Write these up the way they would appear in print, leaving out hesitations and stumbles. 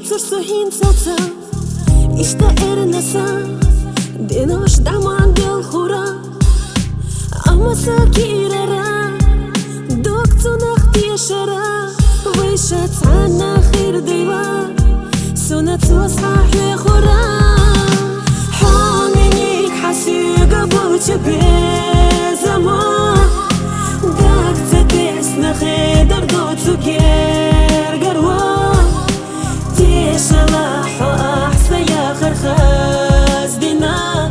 cóż co hincaca İşte ernesa Dinoş daman del hura Ama sakirara Doktu nakti şara Vişat sana khir dila Sunat wasah li khura Haminik hasiga buçe bezama Dak tetes nakhidar dotu ger garwa صلاح وأحسن يا خرخاز دينا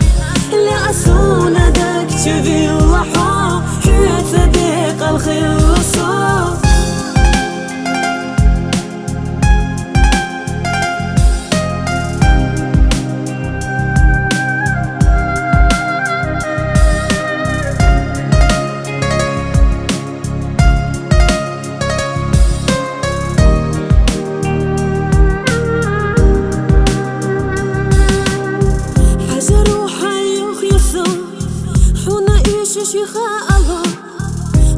لأسونا داك تشوفي اللحظة حياة صديق الخلصة شيخة الله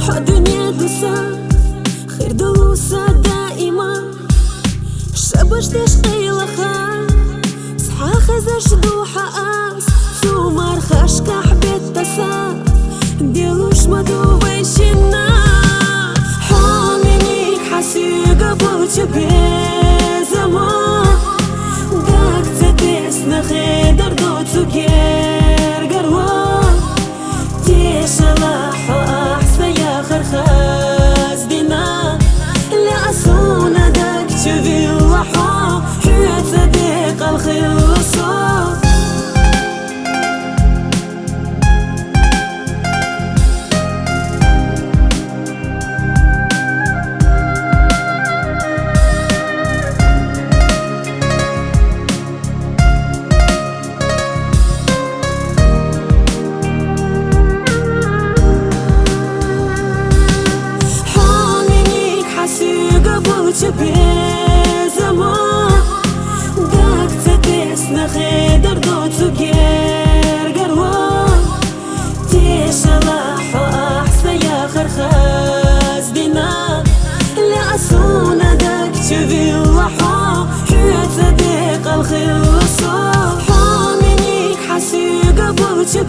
حق دنيا دوسة خير دوسة دائما شبش تشقي لخا صحا خزش دوحة آس سومار خشكا حبيت تسا ديلوش مدو ويشنا حامينيك حسيقة بوچة بيزما داك تتسنا خيدر دوتو جير قروا صلاح وأحسن يا خرخاز دينا لأسونا داك تشوفي اللحظة حياة صديق الخلصة بزما داك تتسنا خيدر دوتو جير قروا تي صلاح وأحسن يا خرخاز دينا لأسونا داك تشوفي اللحظة حياة صديق الخلصة حامينيك حسيقة بوچة